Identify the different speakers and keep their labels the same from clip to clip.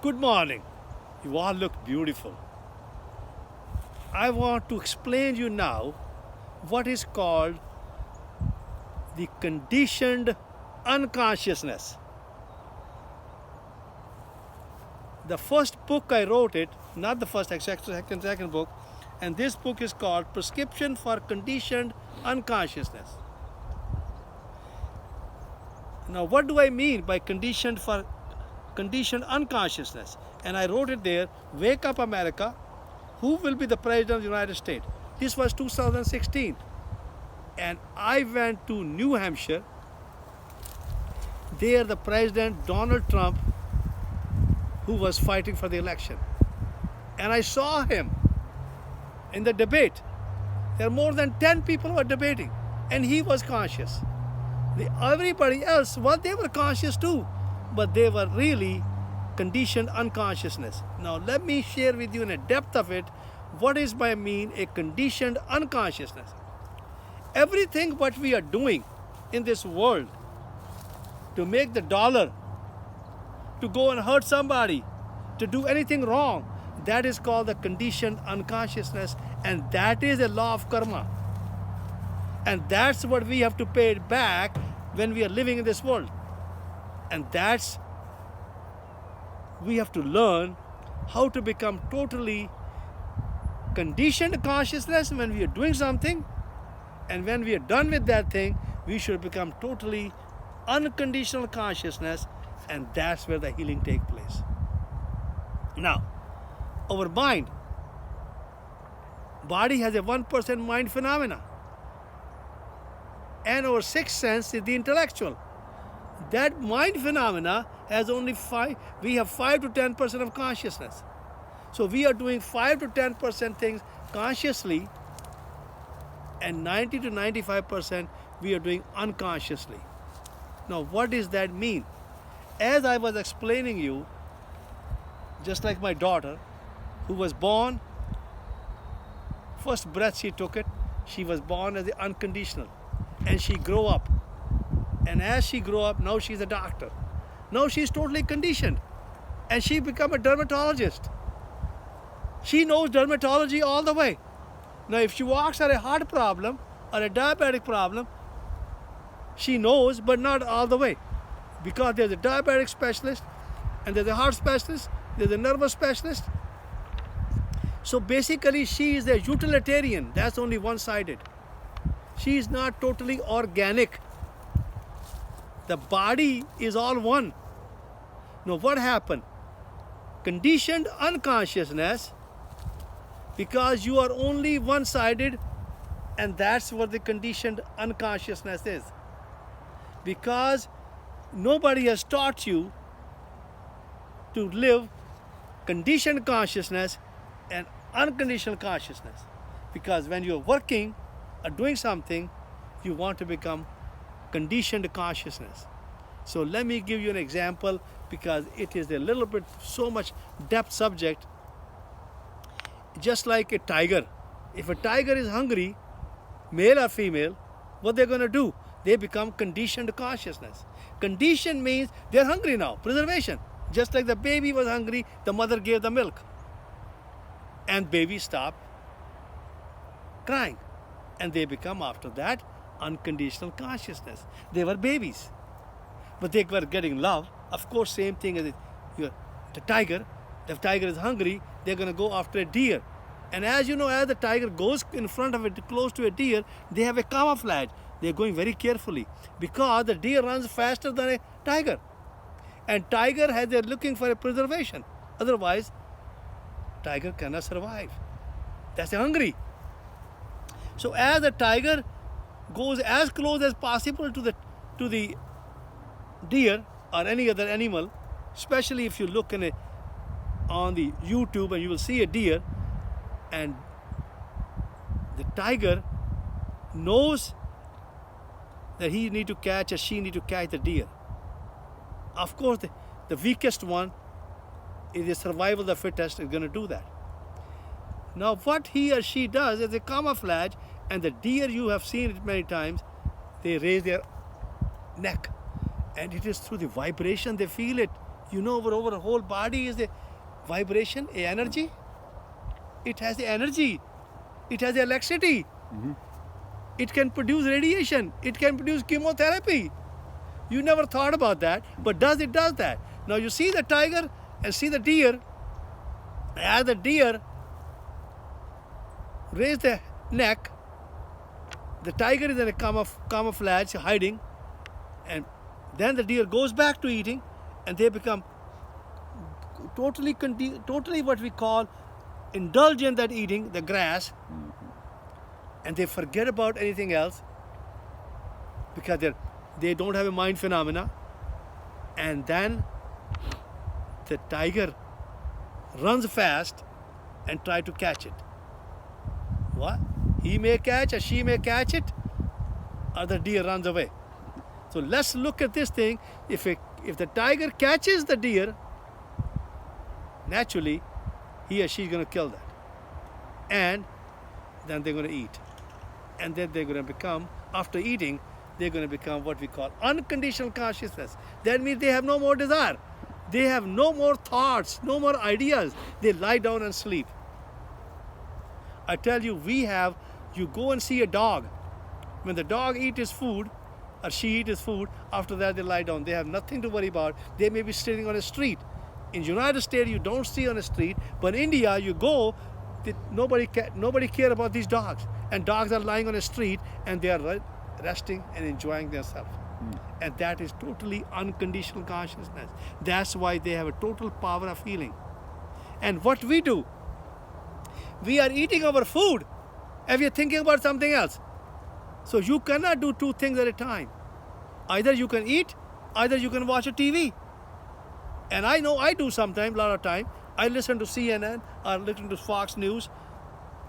Speaker 1: Good morning. You all look beautiful. I want to explain you now what is called the conditioned unconsciousness. The first book I wrote it, not the first, second book, and this book is called Prescription for Conditioned Unconsciousness. Now, what do I mean by conditioned unconsciousness? And I wrote it there, Wake Up America, who will be the President of the United States? This was 2016. And I went to New Hampshire. There the President, Donald Trump, who was fighting for the election. And I saw him in the debate. There are more than 10 people who were debating. And he was conscious. Everybody else, they were conscious too. But they were really conditioned unconsciousness. Now let me share with you in the depth of it, what is by mean a conditioned unconsciousness. Everything what we are doing in this world to make the dollar, to go and hurt somebody, to do anything wrong, that is called the conditioned unconsciousness, and that is a law of karma. And that's what we have to pay it back when we are living in this world. And we have to learn how to become totally conditioned consciousness when we are doing something, and when we are done with that thing, we should become totally unconditional consciousness, and that's where the healing takes place. Now, our body has a 1% mind phenomena, and our sixth sense is the intellectual. That mind phenomena has only we have 5 to 10% of consciousness. So we are doing 5 to 10% things consciously, and 90 to 95% we are doing unconsciously. Now what does that mean? As I was explaining you, just like my daughter, who was born, first breath she took it, she was born as the unconditional, and she grew up. And as she grew up, now she's a doctor. Now she's totally conditioned, and she become a dermatologist. She knows dermatology all the way. Now if she walks at a heart problem or a diabetic problem, she knows, but not all the way. Because there's a diabetic specialist, and there's a heart specialist, there's a nervous specialist. So basically she is a utilitarian. That's only one-sided. She is not totally organic. The body is all one. Now what happened? Conditioned unconsciousness, because you are only one-sided, and that's what the conditioned unconsciousness is. Because nobody has taught you to live conditioned consciousness and unconditional consciousness. Because when you're working or doing something, you want to become conditioned consciousness. So let me give you an example, because it is a little bit so much depth subject. Just like a tiger. If a tiger is hungry, male or female, what they're going to do? They become conditioned consciousness. Condition means they're hungry now, preservation. Just like the baby was hungry, the mother gave the milk. And baby stopped crying. And they become, after that, unconditional consciousness. They were babies, but they were getting love. Of course, same thing as the tiger. The tiger is hungry, they're going to go after a deer. And as you know, as the tiger goes in front of it, close to a deer, they have a camouflage. They're going very carefully, because the deer runs faster than a tiger. And tiger they're looking for a preservation. Otherwise, tiger cannot survive. That's hungry. So as the tiger goes as close as possible to the deer or any other animal, especially if you look on the YouTube and you will see a deer, and the tiger knows that he need to catch or she need to catch the deer. Of course, the weakest one is the survival of the fittest is going to do that. Now what he or she does is a camouflage, and the deer, you have seen it many times, they raise their neck, and it is through the vibration they feel it. You know, our whole body is a vibration, a energy. It has the energy. It has the electricity. It can produce radiation. It can produce chemotherapy. You never thought about that, but does that. Now you see the tiger and see the deer. As the deer raise the neck, the tiger is in a camouflage, hiding, and then the deer goes back to eating, and they become totally what we call indulge in that eating, the grass, and they forget about anything else because they don't have a mind phenomena. And then the tiger runs fast and try to catch it. What? He may catch or she may catch it, or the deer runs away. So let's look at this thing. If the tiger catches the deer, naturally he or she is going to kill that. And then they're going to eat. And then they're going to become, after eating, they're going to become what we call unconditional consciousness. That means they have no more desire. They have no more thoughts, no more ideas. They lie down and sleep. I tell you, you go and see a dog. When the dog eats his food, or she eats his food, after that they lie down. They have nothing to worry about. They may be sitting on a street. In United States, you don't see on a street, but in India, you go, nobody care about these dogs. And dogs are lying on a street, and they are resting and enjoying themselves. And that is totally unconditional consciousness. That's why they have a total power of healing. And what we do, we are eating our food and we are thinking about something else. So you cannot do two things at a time. Either you can eat, either you can watch a TV. And I know I do sometimes, a lot of time. I listen to CNN or listen to Fox News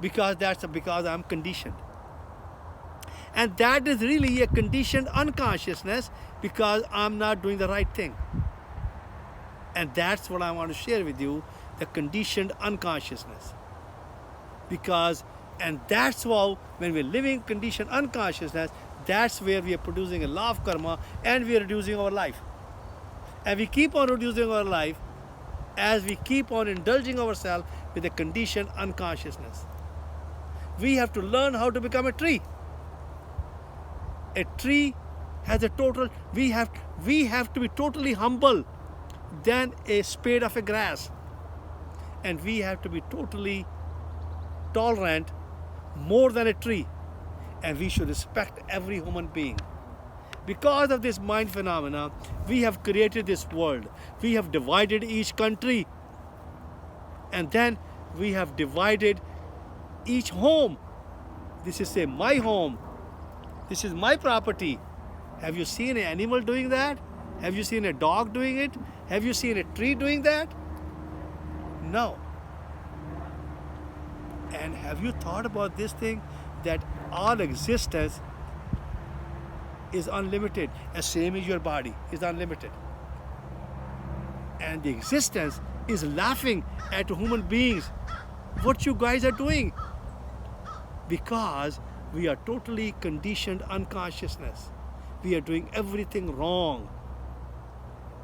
Speaker 1: because I'm conditioned. And that is really a conditioned unconsciousness because I'm not doing the right thing. And that's what I want to share with you, the conditioned unconsciousness. And that's why when we're living conditioned unconsciousness, that's where we are producing a law of karma and we are reducing our life. And we keep on reducing our life as we keep on indulging ourselves with a conditioned unconsciousness. We have to learn how to become a tree. A tree has a total, we have to be totally humble than a spade of a grass. And we have to be totally tolerant more than a tree. And we should respect every human being. Because of this mind phenomena, we have created this world. We have divided each country. And then we have divided each home. This is, say, my home. This is my property. Have you seen an animal doing that? Have you seen a dog doing it? Have you seen a tree doing that? No. And have you thought about this thing? That all existence is unlimited, as same as your body is unlimited. And the existence is laughing at human beings. What you guys are doing? Because we are totally conditioned unconsciousness. We are doing everything wrong.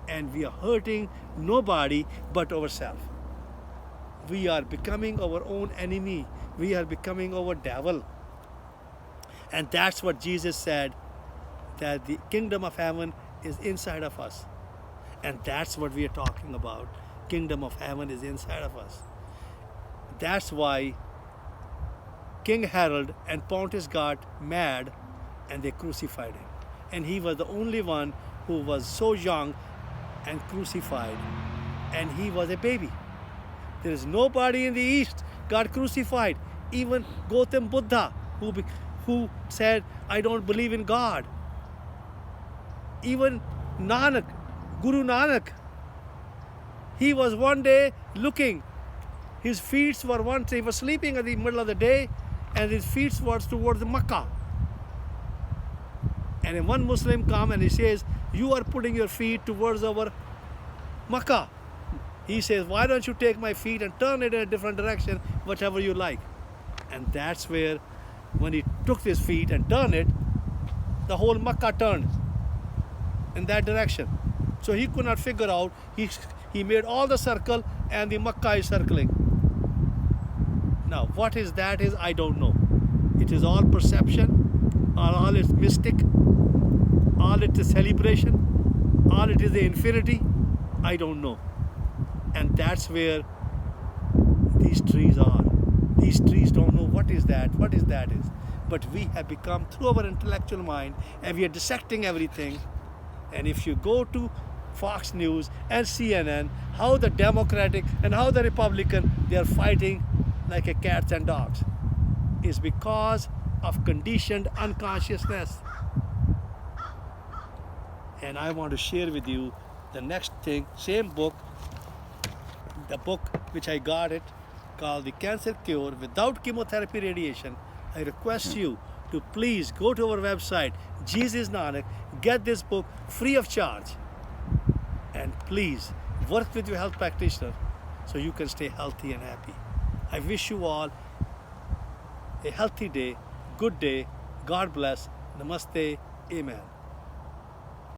Speaker 1: And we are hurting nobody but ourselves. We are becoming our own enemy. We are becoming our devil. And that's what Jesus said, that the kingdom of heaven is inside of us. And that's what we are talking about. Kingdom of heaven is inside of us. That's why King Herod and Pontius got mad and they crucified him. And he was the only one who was so young and crucified. And he was a baby. There is nobody in the East got crucified. Even Gautam Buddha, who said, I don't believe in God. Even Nanak, Guru Nanak, he was one day looking. His feet were he was sleeping at the middle of the day, and his feet were towards Makkah. And one Muslim comes and he says, you are putting your feet towards our Makkah. He says, why don't you take my feet and turn it in a different direction, whatever you like. And that's where, when he took his feet and turned it, the whole Makkah turned in that direction. So he could not figure out. He made all the circle and the Makkah is circling. Now what is that is I don't know. It is all perception, or all it's mystic, all it is celebration, all it is the infinity. I don't know. And that's where these trees are. These trees don't know what is that is. But we have become, through our intellectual mind, and we are dissecting everything. And if you go to Fox News and CNN, how the Democratic and how the Republican, they are fighting like a cats and dogs, is because of conditioned unconsciousness. And I want to share with you the next thing, same book, the book which I got it, called The Cancer Cure Without Chemotherapy Radiation. I request you to please go to our website, Jesus Nanak, get this book free of charge. And please work with your health practitioner so you can stay healthy and happy. I wish you all a healthy day, good day, God bless, namaste, amen.